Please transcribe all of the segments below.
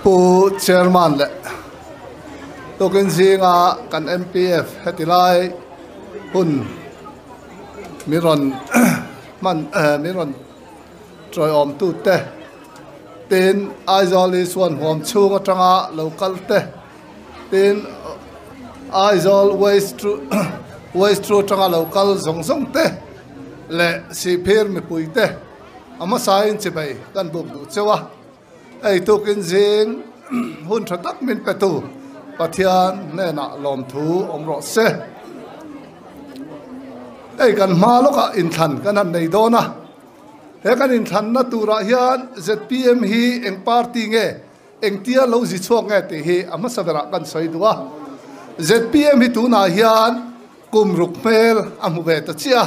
pu chairman le token zinga kan MPF hetilai hun miron man miron troi om tu te tin aizol is one hom chunga tanga local te tin aizol waste tru tanga local zong te le si phir mi pui te ama sain che bai kan buk du chewa ei token zing hun thatak min petu pathian ne na lom thu omro se ei kan maloka in than kan an nei dona he kan in than na tura hian ZPM hi eng party nge eng tia lo ji chok nge te hi ama sabera kan soi duwa ZPM hi tu na hian kum ruk mel amu ve ta chia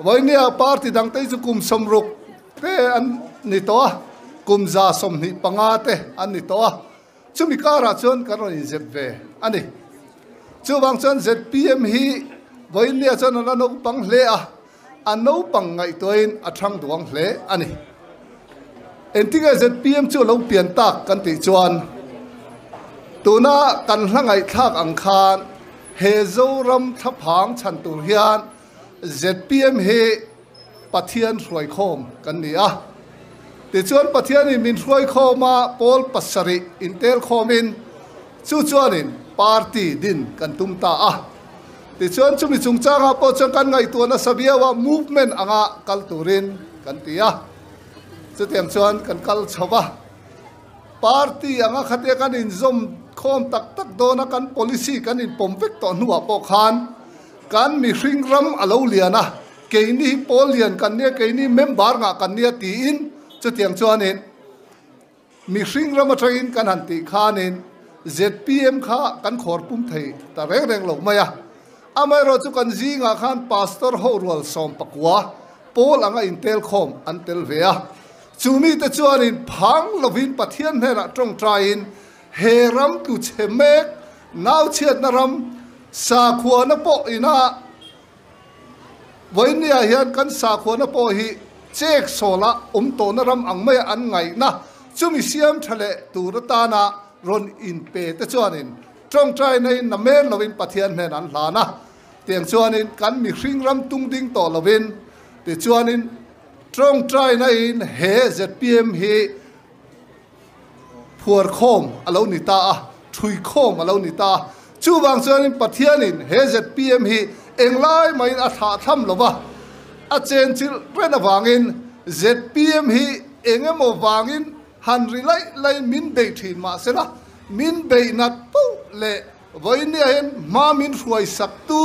voinia party dang te chu kum somruk te an ni to kum za som ni panga te an ni to chumi kara chon karon in zepve ani chu wang chon ZPM hi voinia chon na no pang hle a ano pang ngai toin athang duang hle ani entinga ZPM chu lo pian tak kan ti chuan tuna kan hlangai thak ang khan he zoram thapang chan tur hian ZPM he pathian roi khom kan ni a ti chuan pathian in min roi khoma pol pasari intel khomin chu chuan in party din kan tum ta a ti chuan chumi chungchanga po chang kan ngai tu na sabiawa movement anga kalturin kan tia chu tiam chuan kan kal chawa party anga khate kan in zom khom tak tak dona kan policy kan in pompek to nuwa po khan kan mi hringram alo liana keini polian kan ne keini member nga kan ne ti in chu tiam chuan in mi hringram a train kan han ti khanin ZPM kha kan khor pum thei ta reng reng lo maya amai ro chu kan zinga khan pastor ho rol som pakwa pol anga intel khom antel vea chumi te chuan in phang lovin pathian hera tong train heram tu chemek nau chiat naram sa khuana po ina voinia hian kan sa khuana po hi chek sola to naram angmai an ngai na chumi siam thale turata na ron in pe te chuan in tong trai nei na men lovin pathian hen an hlana tiang chuan in kan mi hringram tung ding to lovin ti chuan in tong trai nei in he ZPM hi phuar khom alo ni ta a thui khom alo ni ta chu wang chuan in pathian in he ZPM hi englai mai a tha tham lova a chen chil rena wangin ZPM hi engemo wangin han rilai lai min be thin ma sela min be nat pu le voinia hen ma min ruai sak tu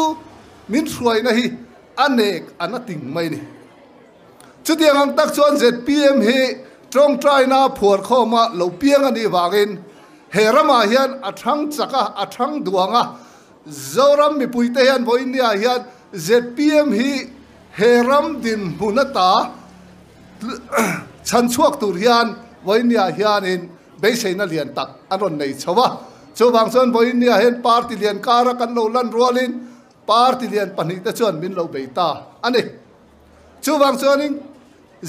min ruai na hi anek anating mai ni chu tiang ang tak chuan ZPM hi trong trai na phuar khoma lo piang ani wangin herama hian athang chaka athang duanga zoram mi puite hian voinia hian ZPM hi heram din hunata chan chuak tur hian voinia hian in beiseina lian tak aron nei chawa chu wang chon voinia hian party lian kara kan lo lan rolin party lian pani ta chuan min lo beita ani chu wang chon in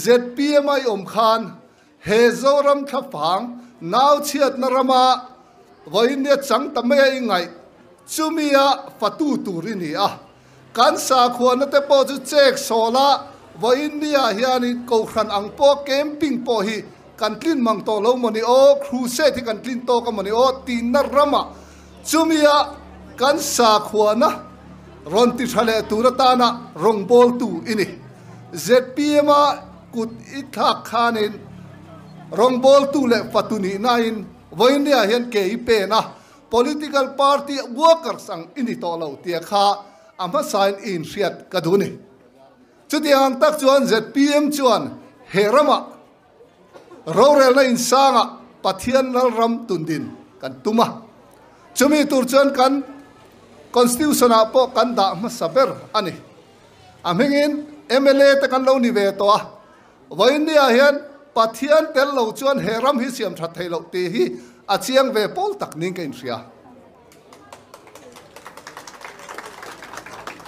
ZPM ai om khan he zoram thapang naw chiat narama voinia chang tamai ai ngai chumia fatu turini a kan sa khuana te po chu chek sola voinia hian in ko khan ang po camping po hi kan tlin mang to lo moni o crusade hi kan tlin to ka moni o tin na rama chumia kan sa khuana ron ti thale turata na rong bol tu ini ZPM a kut ithak khanin rong bol tu le fatuni nain voinia hian ke ipe na political party workers ang ini to lo tia kha ama sign in riat kaduni chutiang tak chuan ZPM chuan herama rorel na insanga pathian lal ram tundin kan tuma chumi tur chuan kan constitution a po kan da ma saber ani amhengin MLA te kan lo ni ve to a voinia hian pathian tel lo chuan heram hi siam that thei lo te hi achiang ve pol tak ning kein ria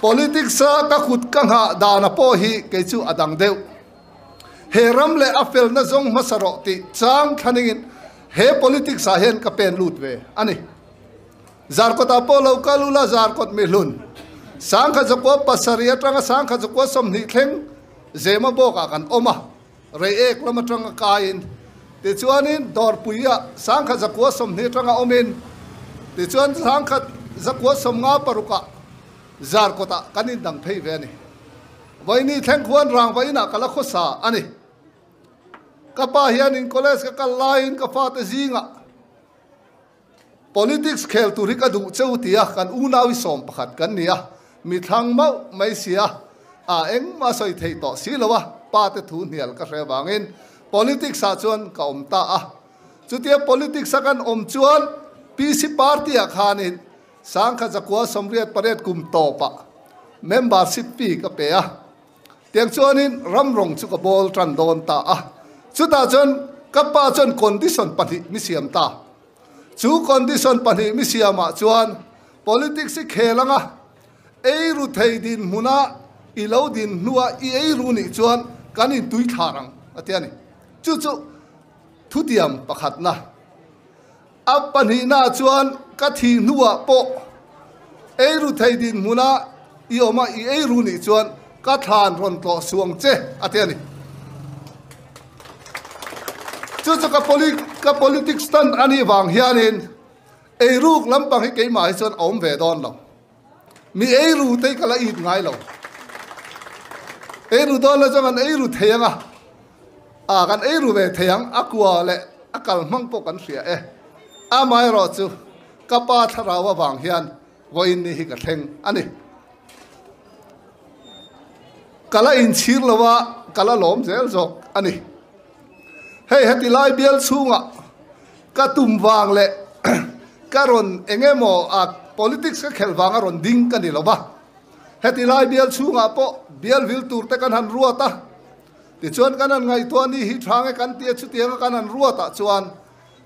politics a ka khut ka nga dana po hi ke chu adang deu heram le afel na zong masaro ti chang thanin he politics a hen ka pen lut ve ani zar ko ta polo kalula zar ko melun sang kha zakwa pasaria tanga sang kha zakwa som ni thleng zema boka kan oma re ek lama tanga kain te chuanin dor puya sang kha zakwa som ni tanga omin te chuan sang kha zakwa som nga paruka zar ko ta kanin dang thei ve ni voini thleng khuan rang vaina kala khosa ani kapa hian in college ka line ka fa te zinga politics khel turi ka du cheu tia kan unawi som pakhat kan nia mi thang mau mai sia a eng ma soi thei to silowa pa te thu nial ka hre wangin politics a chuan ka om ta a chutia politics a kan om chuan PC party a khanin sang kha zakwa somriat paret kum to pa membership pi ka pe a tiang chuanin ramrong chu ka bol tran don ta a chuta chuan kapa chuan condition pathi mi siam ta chu condition pathi mi siama chuan politics si khelanga eiru theidin muna ilodin nuwa I eiru ni chuan kanin tui tharang atiani chu chu thutiam pakhat na apani na chuan ka thi nuwa po eiru theidin muna ioma I eiru ni chuan ka than ron to suang che atiani chu chu ka politics tan ani wang hianin eiruk lampang hi keima hi chuan om ve don lo mi eiru te kala it ngai lo eiru don la jangan eiru theyanga a kan eiru ve theyang akwa le akal mang po kan ria e a mai ro chu kapa tharawa wang hian voin ni hi ka thleng ani kala in chir lawa kala lom zel jok ani hei heti lai bial chunga ka tum wang le karon engemo a politics ka khel wanga ron ding kan ni loba heti lai bial chunga po bial vil tur te kan han ruata ti chuan kanan ngai to ni hi thang e kan tia chu tiang kanan ruata chuan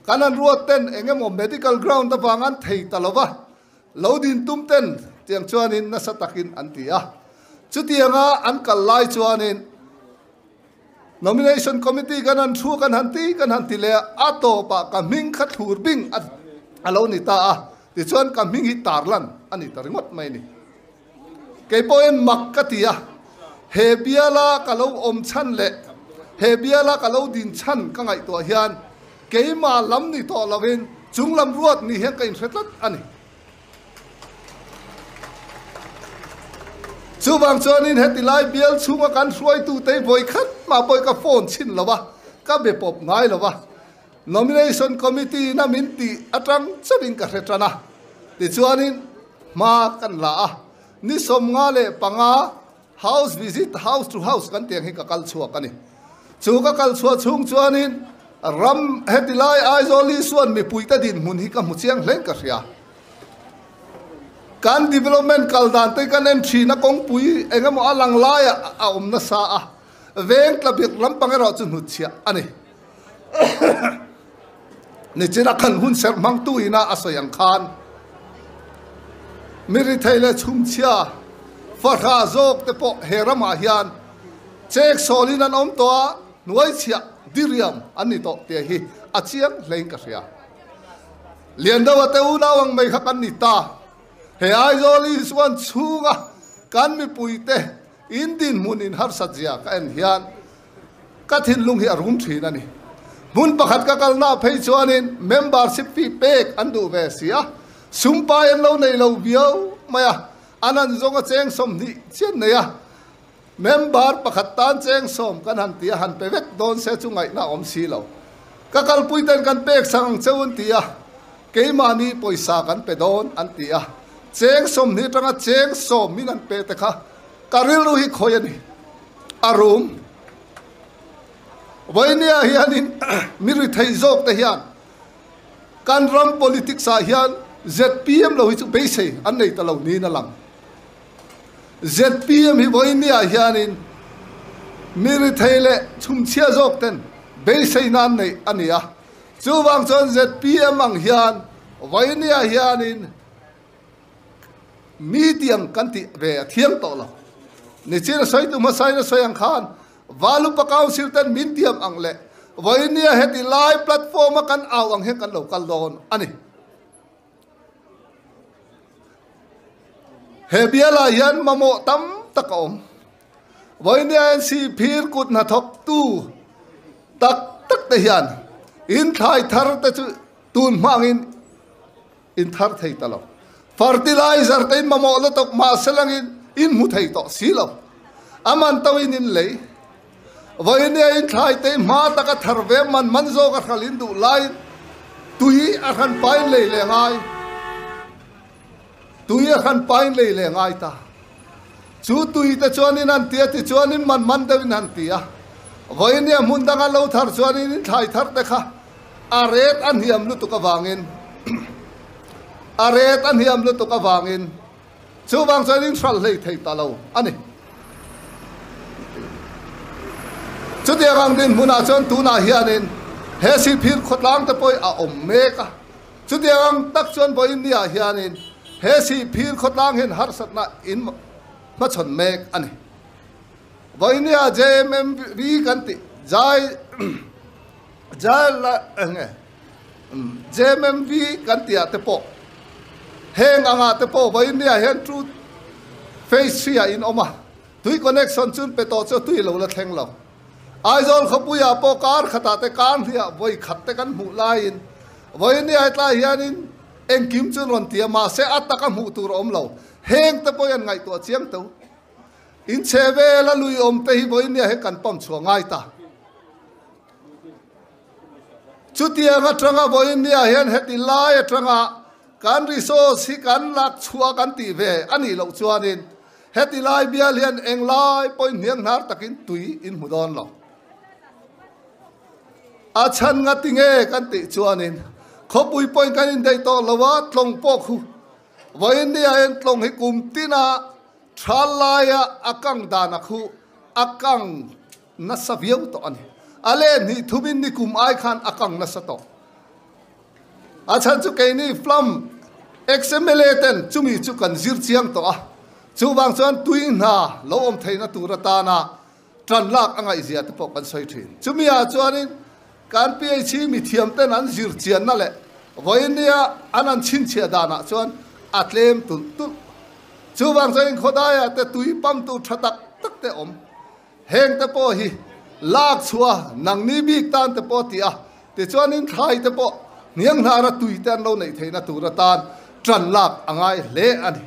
kanan ruat ten engemo medical ground ta wangan thei talowa lodin tum ten tiang chuan in na satakin antia chu tianga an kal lai chuan in nomination committee kanan thu kan hanti le ato pa ka ming khat hur bing alo ni ta a ti chuan ka ming hi tarlan ani taringot mai ni ke poen makkatia he biala kalau om chan le he biala kalau din chan ka ngai to hian ke ma lam ni to lovin chunglam ruat ni hen kain hretlat ani chuwang chuanin heti lai bial chunga kan hruai tu te voi khat ma poi ka phone chin lawa ka be pop ngai lawa nomination committee na minti atang chabin ka hretrana ti chuanin ma kan la a ni som nga le panga house visit house to house kan tiang hi ka kal chhuak ani chu ka kal chhuak chung chuanin ram heti lai aizoli suan mi puita din mun hi ka mu chiang hleng ka ria kan development kaldan te kan entry na kong pui engamo alang laya a om na sa a veng tlabik lampang ero chu nu chia ani ni chira kan hun ser mang tu ina asoyang khan miri thaile chum chia farha zok te po herama hian chek solin an om to nuai chia diriam ani to te hi achiang leng ka ria liandawa te unawang mai kha kan ni ta he aizoli swan chunga kan mi puite indin munin har sajia ka en hian ka thin lung hi arum thin ani mun pakhat ka kalna phei chuanin membership fee pek andu ve sia sumpa en lo nei lo bio maya anan zonga cheng som ni chen neya member pakhat tan cheng som kan han tia han pe vek don se chungai na om si lo ka kal puiten kan pek sang cheun tia keimani poisa kan pe don an tia cheng som ni tanga cheng som min an pe te kha karil ru hi khoyani arum voinia hianin miri thei jok te hian kan ram politics a hian ZPM lo hi chu beise an nei ta lo ni na lang ZPM hi voinia hianin miri theile chum chia jok ten beise nan nei ania chuwang chon ZPM ang hian voinia hianin medium kanti ve thiang to lo ni chira soi tu ma sai na soyang khan valu pa council ten medium ang le với nia hết thì live platform kan ao ang hết kan local don ani he bia la yan mamo tam takom với nia si phir kut na thok tu tak tak te hian in thai thar te tun mangin in thar thei talo fertilizer te mamo la tok ma selangin in mu thei to silo aman tawin in lei với nia in thai te ma ta ka thar ve man manzo ka khalin du lai tui a khan pain le le ngai tui a khan pain le le ngai ta chu tui te chuanin an tia ti chuanin man devin han tia với nia mun danga lo thar chuanin in thai thar te kha aret an hiam lu tu ka wangin aret an hiam lu tu ka wangin chu wang chuanin thral lei thei ta lo ani chú địa gang din muna chon tu na hianin he si phir khotlang te poi a om meka chú địa gang tak chon bo India hianin he si phir khotlang hin har satna in ma chon mek ani voinia JMMV kanti jai jai la nge JMMV kanti ate po heng anga te po voinia hen tru face sia in oma tui connection chun pe to cho tui lo la theng lo aizol khapuya po kar khata te kan thia voi khatte kan mu lain voi ni ai tla hianin eng kim chun ron tia ma se ataka mu tur om lo heng te poyan ngai to chiang to in cheve la lui om te hi voi ni he kan pom chu ngai ta chutia nga tranga voi ni hian heti lai tranga kan resource hi kan lak chua kan ti ve ani lo chuanin heti lai bia lian eng lai poi niang nar takin tui in mudon lo achan nga tinge kan ti chuanin khopui point kan in dei to lawa tlong po khu voin ni en tlong hi kum tina thalaya akang dana khu akang nasaviau to ani ale ni thubin ni kum ai khan akang nasato achan chu ke ni flam xml ten chumi chu kan zir chiang to a chu wang chuan tuing na lo om theina turata na tran lak angai zia te po kan soi thin chumi a chuanin kan PH mi thiam ten an zir chian na le voinia anan chin chia dana chuan atlem tun tu chu wang chain khodaya te tui pam tu thatak tak te om heng te po hi lak chua nang ni bik tan te po ti a te chuanin thai te po niang hara tui ten lo nei theina turatan tran lak angai le ani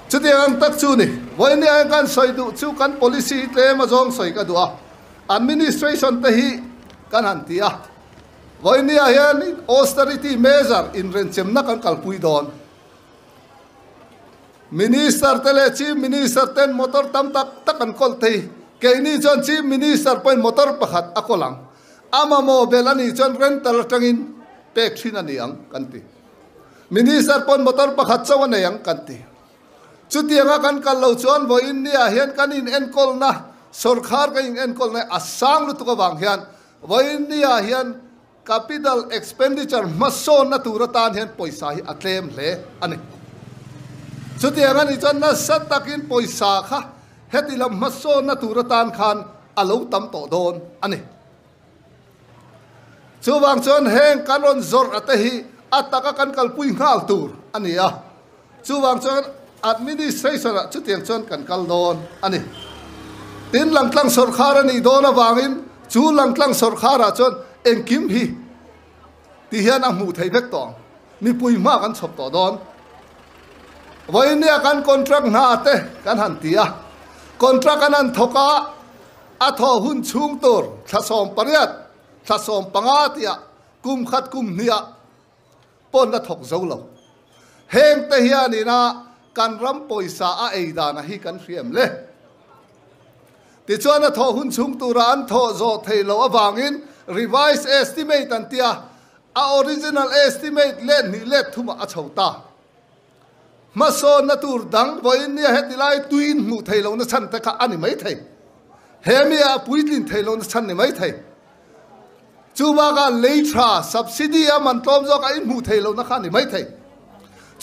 chú tiếng anh tắc chú này, với những anh can soi đủ chú can policy thế mà giống soi cái đủ administration thế hi can hẳn tia, với những anh austerity measure in renchem na can kalpui don, minister tele chief minister ten motor tam tak tak can call thế, cái này chọn chief minister point motor pakhat akolang, ama mo belani chọn rental trangin pek thina niang kanti, minister point motor pakhat chawan niang kanti. Chú tiếng kan kal lo chuan vo India hian kan in enkol na sarkar ka in enkol na asang lu tu ka wang hian vo India hian capital expenditure maso na turatan hian poisa hi atlem le ani chú tiếng ani chuan na sat takin poisa kha hetilam maso na turatan khan alo tam to don ani chú wang chuan heng kanon zor atehi ataka kan kalpui ngal tur ani a chú wang chuan administration chú tiếng chuan kan kal don ani tin lang tlang sarkar ani dona wangin chú lang tlang sarkara chuan eng kim hi ti hian a mu thei vek tong mi pui ma kan chop to don voinia kan contract na te kan han tia contract kan an thoka a tho hun chung tur thasom pariat thasom pangatia kum khat kum nia pon la thok zo lo heng te hian ina kan ram poisa a eida na hi kan fiam le ti chuan a tho hun chung tu ran tho zo thei lo awangin revised estimate an tia a original estimate le ni le thuma a chhota maso na tur dang voin nia hetilai tuin mu thei lo na chan ta kha ani mai thei hemia puitlin thei lo na chan ni mai thei chuwa ga leitra subsidy a man tom zo ka in mu thei lo na kha ni mai thei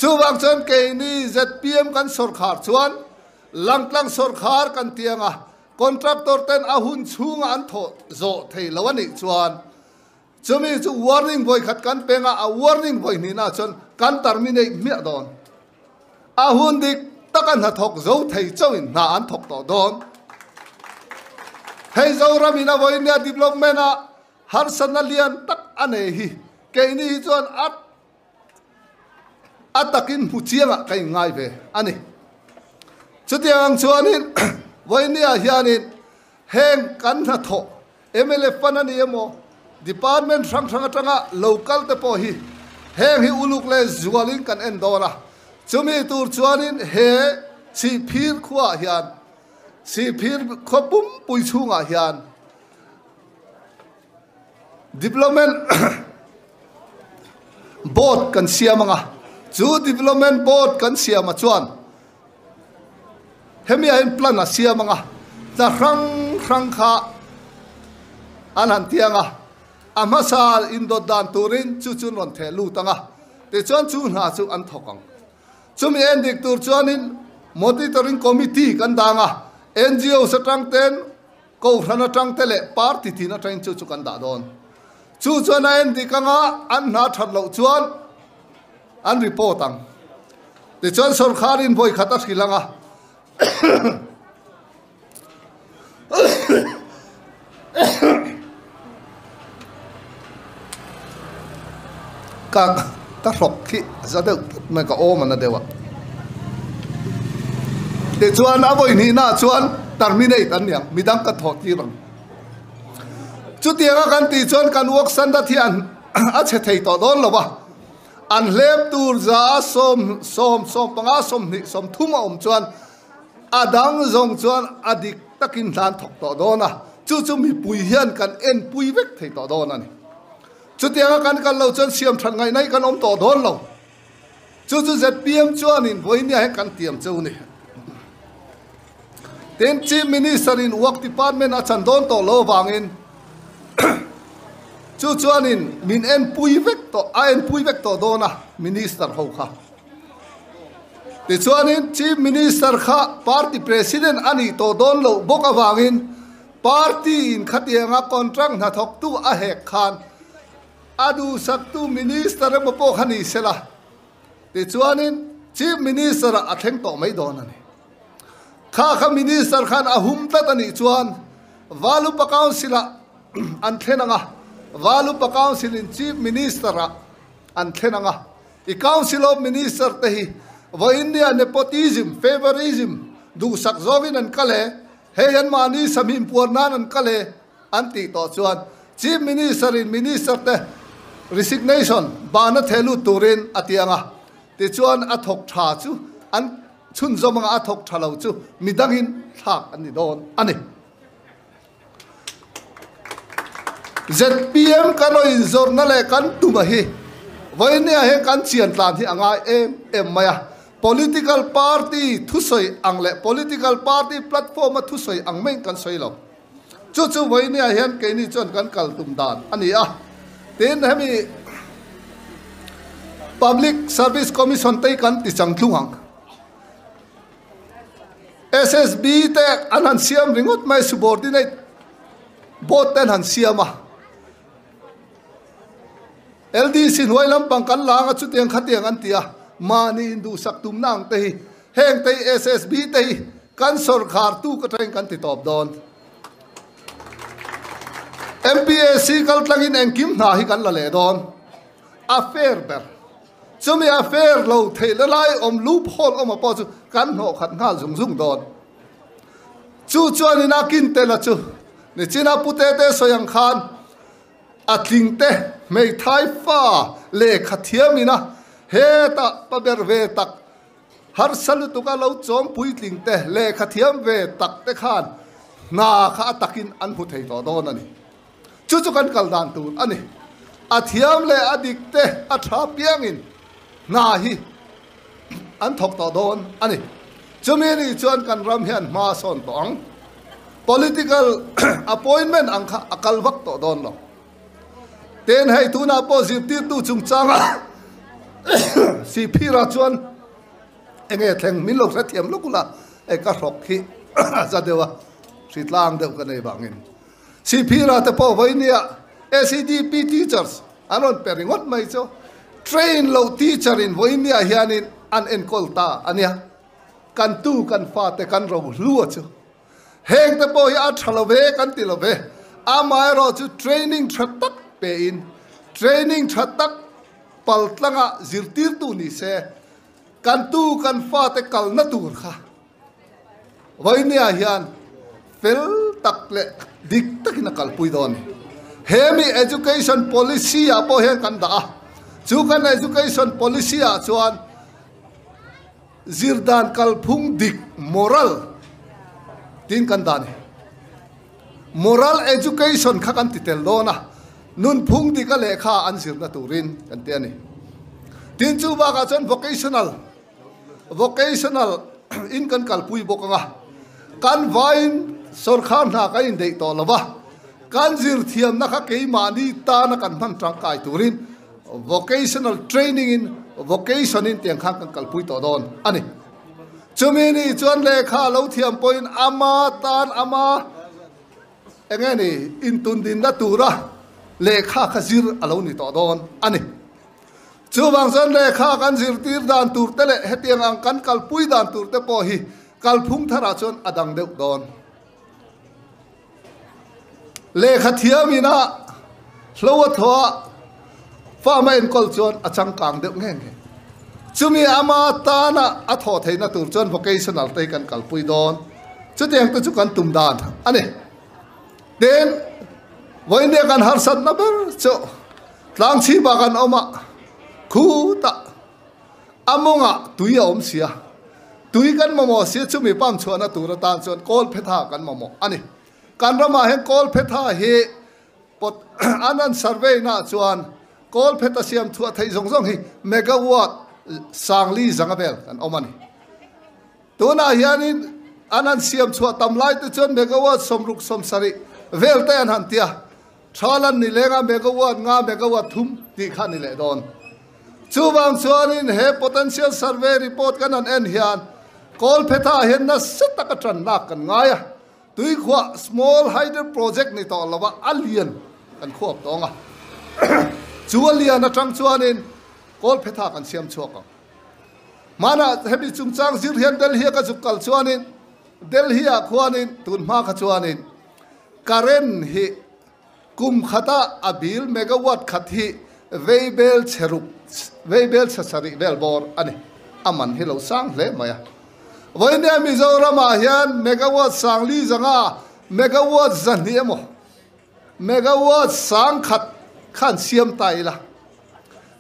chú vang chon ke ni ZPM kan sarkar chuan langtlang sarkar kan tianga contractor ten ahun chunga an tho zo thei lawani chuan chumi chu warning boy khat kan penga a warning boy ni na chon kan terminate mi don ahun dik takan ha thok zo thei chawin na an thok to don hei Zorama na boy nia development a har sanalian tak ane hi ke ni chuan atakin puchianga kai ngai ve ani chutiang chuanin voinia hianin heng kan na tho MLA panani emo department sang tanga local te po hi heng hi uluk le zualin kan endora chumi tur chuanin he si phir khuwa hian si phir khopum puichunga hian development board kan siamanga chu development board kan siama chuan hemia in plan a siamanga ta rang kha anan tianga amasal indo dan turin chu ron the lu tanga te chuan chu na chu an thokang chumi endik tur chuanin monitoring committee kan danga NGO satang ten ko rana tang tele party thina train chu kan da don chu chuan endikanga an na tharlo chuan an report ang te chuan sarkarin boy khata khilanga ka rok khi zadeu ma ka o mana dewa te chuan aboi ni na chuan terminate an yang midang ka thot ti rang chu tianga kan ti chuan kan work san da thian a che thei to don lowa an lep tur za som panga som ni som thuma chuan adang zong chuan adik takin hlan thok to dona chu mi pui hian kan en pui vek thei to dona ni chu tianga kan lo chuan siam than ngai nai kan om to don lo chu ZPM chuan in voinia he kan tiam chu ni ten chief minister in work department a chan don to lo wangin chu chuan in min en pui vek to dona minister ho kha ti chuanin chief minister kha party president ani to don lo boka wangin party in khatianga contract na thok tu a hek khan adu saktu minister mo po khani sela ti chuanin chief minister a thleng to mai don ani kha minister khan ahum ta tani chuan valu pa council an thlenanga valu pa council in chief minister an thlenanga I council of minister te hi voinia nepotism favorism du sak zogin an kale heyan mani samim purnan an kale anti to chuan chief minister in minister te resignation bana thelu turin atianga ti chuan athok tha chu an chun zomanga athok thalo chu midangin thak ani don ani ZPM kano in zornale kan tumahi voinia he kan chian tlan hi anga em maya political party thusoi angle political party platform thusoi angmen kan soilo chu voinia hian ke ni chon kan kal tum dan ani a ten hemi public service commission te kan ti chang tluang SSB te anan siam ringot mai subordinate board ten han siama LDC huailam pangkan langa chu tiang khatiang an tia mani indu saktum nang te heng te SSB te kan sarkar tu ka train kan ti top don MPAC kal tlangin engkim na hi kan la le don affair ber chumi affair lo thela lai om loophole om apo chu kan no khat ngal zung don chu chuan ina kin te la chu ni china pute te soyang khan atling te mei thai fa le khathiamina he ta paber ve tak har salu tuka lo chom pui tling te le khathiam ve tak te khan na kha takin an hu thei to don ani chu kan kal dan tu ani athiam le adik te atha piangin na hi an thok to don ani chumi ni chuan kan ram hian ma son tong political appointment ang akal wak to don lo ten hai tu na positive tu chung changa si phira chuan enge thleng min lo sa thiam lokula e ka rok hi za dewa sitlang deuh kan ei bangin si phira te po voinia ACDP teachers anon peringot mai cho train lo teacher in voinia hianin an enkolta ania kan tu kan fa te kan ro luo chu heng te po ya thalove kan tilove amai ro chu training thatak pe in training thatak paltlanga zirtir tu ni se kan tu kan fa te kal na tur kha voinia hian fel takle dik takina kalpui don hemi education policy a po hen kan da chu kan education policy a chuan zirdan kalphung dik moral tin kan dan moral education kha kan titel dona nun phung dik a lekha an zirna turin kan te ani tin chu ba ka chon vocational in kan kalpui bokanga kan vain sorkhar na ka in dei to lova kan zir thiam na kha ke mani ta na kan man tang kai turin vocational training in vocation in tiang khang kan kalpui to don ani chumini chuan lekha lo thiam point ama tan ama engani in tun din na tura lekha khazir alo ni to don ani chu bang san lekha kan zir tir dan tur tele hetiang ang kan kalpui dan tur te po hi kalphung thara chon adang deuh don lekha thiamina hlowa thoa farma en kol chon achang kang deuh ngeng chumi ama ta na a tho theina tur chon vocational te kan kalpui don chutiang te chu kan tum dan ani den voine kan harsat na ber cho tlang chi ba kan oma khu ta amonga tuia om sia tui kan momo sia chumi pam chona tur tan chon kol phetha kan momo ani kan rama hen kol phetha he pot anan survey na chuan kol phetha siam thua thei zong zong hi megawatt sangli zangabel kan omani tuna hianin anan siam chua tamlai te chon megawatt somruk somsari velte an hantia thalan ni lenga megawatt nga megawatt thum ti khani le don chuwang chuanin he potential survey report kan an en hian kol phetha hen na setaka tran nak kan ngaya tui khwa small hydro project ni to lawa alien kan khop tonga chualian atang chuanin kol phetha kan siam chuak mana hebi chungchang zir hian delhi ka chukal chuanin delhi a khwanin tunma kha chuanin karen hi kum khata abil megawatt khathi veibel cheruk veibel sasari velbor ani aman hilo sang le maya voine mi Zorama hian megawatt sangli zanga megawatt zaniemo megawatt sang khat khan siam taila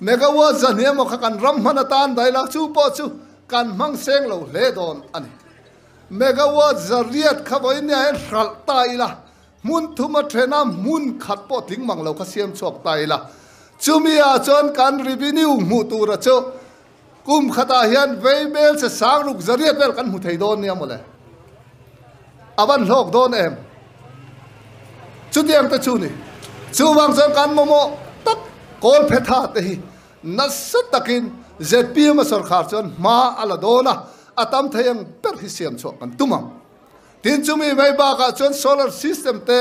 megawatt zaniemo kha kan ram hana tan daila chu po chu kan mang seng lo le don ani megawatt zariat kha voine hen khal taila mun thuma thena mun khat po ting mang lo kha siam chok taila chumia chon kan revenue mu tura cho kum khata hian veibel se sangruk zariat bel kan mu thei don nia mole awan lok don em chutiang ta chuni chuwang chon kan momo tak kol phetha te hi nasat takin zpm sarkar chon ma ala dona atam thayang per hi siam chok kan tumam tin chumi mai ba ka chon solar system te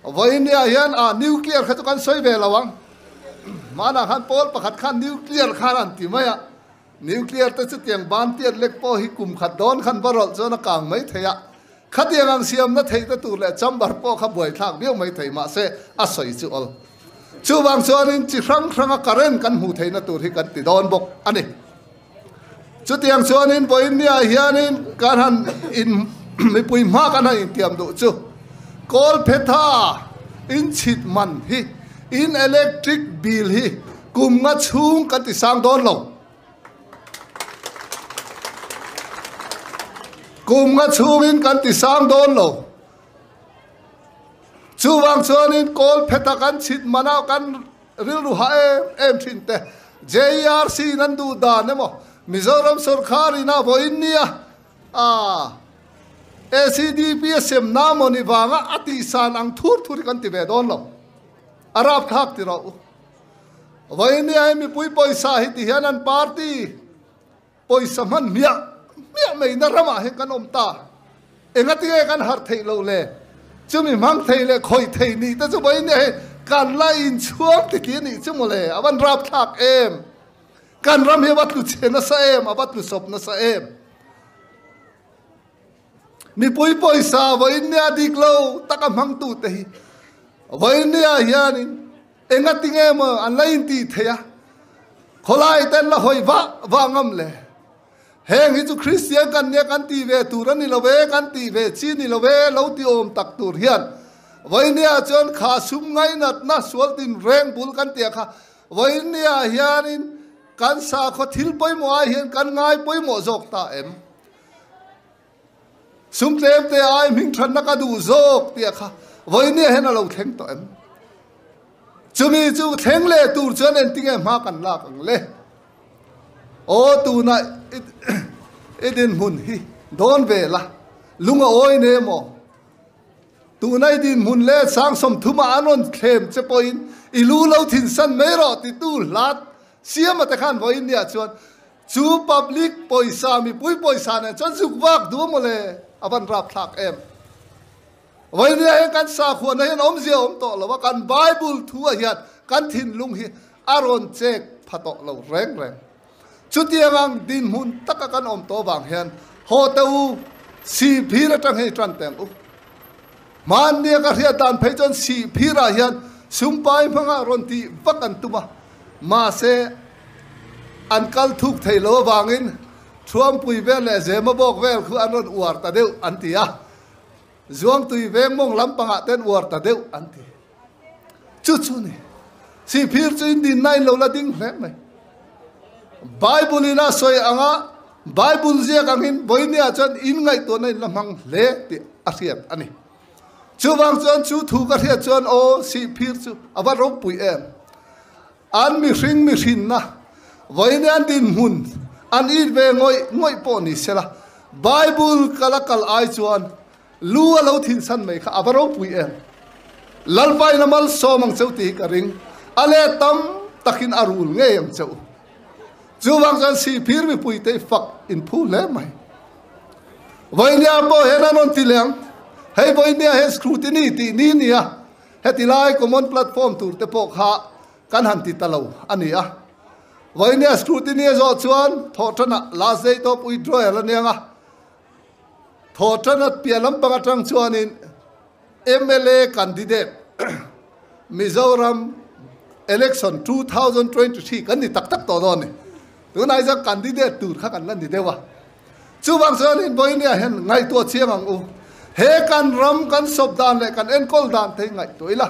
voinia hian a nuclear kha kan soi ve lawang mana khan pol pakhat khan nuclear khan ti maya nuclear te chutiang ban tiat lek po hi kum khat don khan barol chona kang mai theya khatiang ang siam na thei ta tu le chambar po kha boi thak biu mai thei ma se a soi chu ol chu wang chonin chi rang rang a karen kan hu thei na tur hi kan ti don bok ani chutiang chonin voinia hianin kan han in mi pui ma kan ha in tiam do chu kol phetha in chit man hi in electric bill hi kum nga chung kan ti sang don lo kum nga chung in kan ti sang don lo chuwang chuanin kol phetha kan chit manau kan ril ru ha em thin te JRC nan du da nemo Mizoram sarkar ina voinia ACDP sem namoni wanga ati san ang thur thur kan ti ve don lo arab thak ti ro voinia mi pui poisa hi ti hianan party poisa man mia mei na rama he kan om ta engati kan har thei lo le chumi mang thei le khoi thei ni ta chu bai ne kan la in chuang ti ti ni chu le awan rap thak em kan ram he wat lu che na sa em abat lu sop na sa em mi pui poi sa vai nia dik lo taka mang tu te hi vai nia hianin engati nge mo an lain ti theya kholai ten la hoi wa ngam le heng hi chu Christian kan ne kan ti ve tur ani lo ve kan ti ve chi ni lo ve lo ti om tak tur hian vai nia chon kha sum ngai nat na sual tin reng bul kan tia kha vai nia hianin kan sa kho thil poi mo ai hian kan ngai poi mo jok ta em sum tlem te ai ming than na ka du jok tia kha voi nia hen lo theng to em chumi chu theng le tur chon en ting em ma kan la kang le o tu na edin mun hi don ve la lunga oi ne mo tu nai din mun le sang som thuma anon thlem che poin ilu lo thin san me ro ti tu lat siam ta khan voi nia chon chu public poisa mi pui poisa ne chon su wak du mo le aban rap thak em vai nia kan sa khuan na hen om zia om to lo kan bible thu a hiat kan thin lung hi aron chek phato lo reng reng chutiang din mun taka kan om to bang hian ho teu si phira tang he tran teng u man nia ka ria dan phei chon si phira hian sumpai phanga ron ti vakan tuma ma se an kal thuk thei lo wangin thuam pui vel le zema bok vel khu anon uar ta deu antia zuang tui veng mong lampanga ten uar ta deu anti chu chu ni si phir chu in din nai lo la ding hle mai bible ina soi anga bible zia kangin boinia chon in ngai to nai lamang le ti asiat ani chu wang chon chu thu ka ria chon o si phir chu awa ro pui em an mi hring na voinia din hun an ir ve ngoi po ni sela bible kalakal ai chuan lu lo thin san mai kha avaro pui em lalpai namal somang cheuti ka ring ale tam takin arul nge yang cheu chuwang jan si phir mi pui te fak in phu le mai voinia bo hena non tileng hei voinia he scrutiny ti ni nia hetilai common platform tur te pok ha kan han ti talo ania voinia scrutiny zo chuan thothana last day to pui draw la nenga thothana pialam panga tang chuanin MLA candidate Mizoram election 2023 kan ni tak to don ni tu nai za candidate tur kha kan lan ni dewa chuwang chuanin voinia hen ngai to chiang ang u he kan ram kan sob dan le kan enkol dan thei ngai toila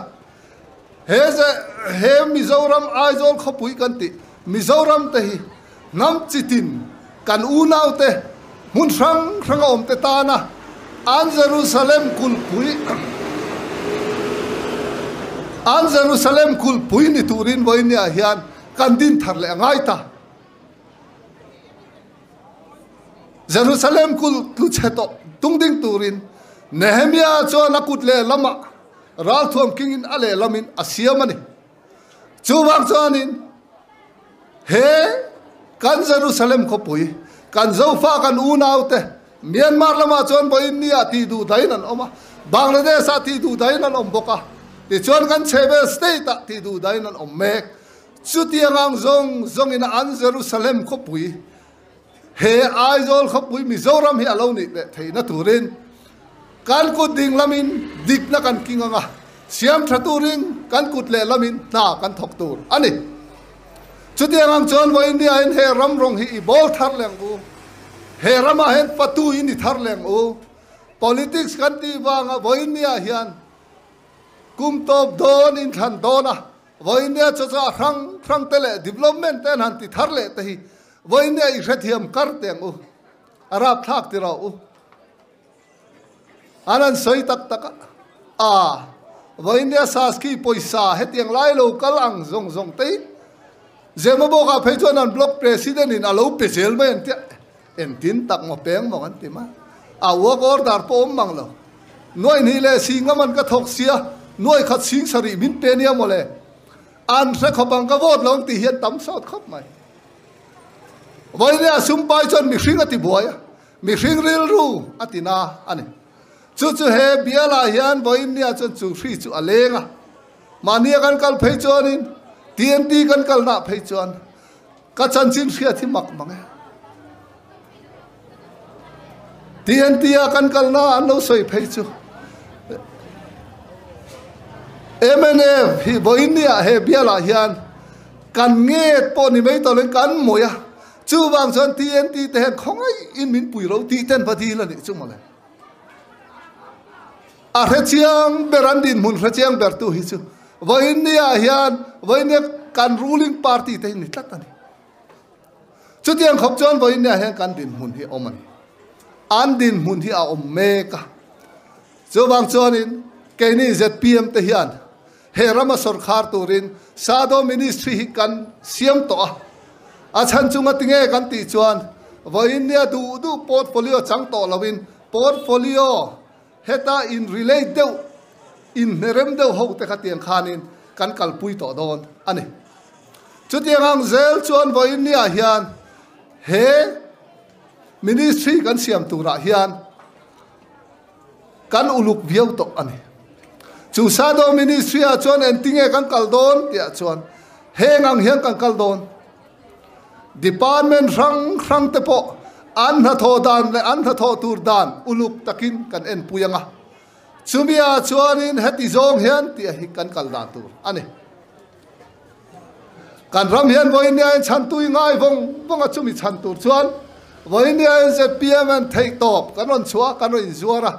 he Mizoram aizol khopui kan ti Mizoram te hi nam chitin kan unau te mun rang om te ta na an Jerusalem kul pui ni turin voinia hian kan din thar le ngai ta Jerusalem kul tu cheto tungding turin Nehemia cho nakut le lama ral thom king in ale lamin asiamani chuwang chuanin he kan Jerusalem ko pui kan zofa kan unaute Myanmar lama chon boinia ti du dainan oma Bangladesh ti du dainan om boka ti chon kan chebe state ti du dainan om mek chutiangang zong in an Jerusalem ko pui he aizol ko pui Mizoram hi aloni te theina turin kan kut ding lamin dik na kan kinganga siam thaturing kan kut le lamin na kan thok tur ani chutiang chon voinia in he ram rong hi bol thar leng u he rama hen patu in thar leng u politics kan ti wanga voinia hian kum top don in than dona voinia cha rang tele development ten han ti thar le te hi voinia I rethiam kar teng u arab thak ti ra u anan soi tak voinia saski poisa hetiang lai lo kalang zong te zema boka pheichon an block president in alo pesel mai en tin tak mo peng mo kan tima a work order po mang lo noi ni le singa man ka thok sia noi khat sing sari min pe nia mo le an se khobang ka vot long ti hian tam sot khop mai voinia sum pai chon mi hring ati boya mi hring ril ru atina ani chu he biala hian voin nia chon chu free chu alenga mania kan kal phei chonin TNT kan kal na phei chon ka chan chin phia thi mak mange TNT a kan kal na an lo soi phei chu MNF hi voin nia he biala hian kan nge po ni mei to len kan moya chu wang chon TNT te khong ai in min pui ro ti ten phathi la ni chu male a rechiang berandin mun rechiang ber tu hi chu voin nia hian voin nia kan ruling party te ni tlatani chu tiang khop chon voin nia hian kan din mun hi omani an din mun hi a om meka chu wang chon in ke ni ZPM te hian herama sarkar turin sado ministry hi kan siam to a chan chunga tinge kan ti chuan voin nia du portfolio chang to lawin portfolio heta in relate deu in merem deu ho te khatiang khanin kan kalpui to don ani chutiang ang zel chuan voin nia hian he ministry kan siam tura hian kan uluk viau to ani chu sado ministry a chuan en tinge kan kaldon tia chuan hengang hian kan kaldon department rang te po an ha tho dan le an ha tho tur dan uluk takin kan en puyanga chumia chuanin heti zong hian ti hi kan kal dan tur ani kan ram hian voinia chan tui ngai vong a chumi chan tur chuan voinia ZPM an thei top kan on chua kan in zuara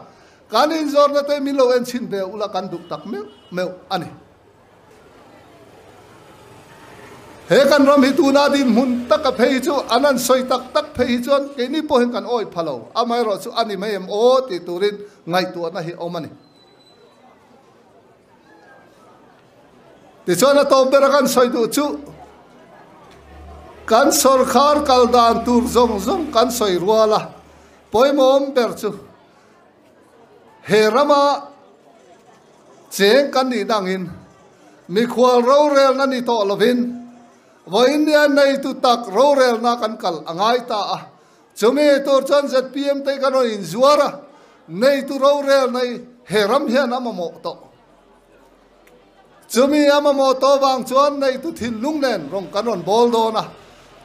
kan in zor na te milo en chin be ula kan duk tak meu ani he kan ram hi tu na din mun tak a phei chu anan soi tak phei chuan ke ni po hen kan oi phalo amai ro chu ani mai em o ti turin ngai tu na hi omani ti chuan a to ber kan soi du chu kan sarkar kal dan tur zong kan soi ruala poimom ber chu herama cheng kan ni dangin mi khwal ro rel na ni to lovin voin nia nei tu tak ro rel na kan kal angai ta a chumi tur chan ZPM te kan in zuara nei tu ro rel nei heram hian amamo to chumi amamo to wang chuan nei tu thin lung nen rong kan on bol do na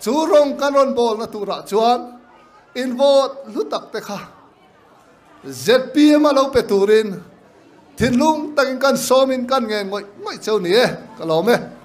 chu rong kan on bol na tura chuan in vote lu tak te kha ZPM alo pe turin thin lung takin kan somin kan nge ngoi cheu ni e kalome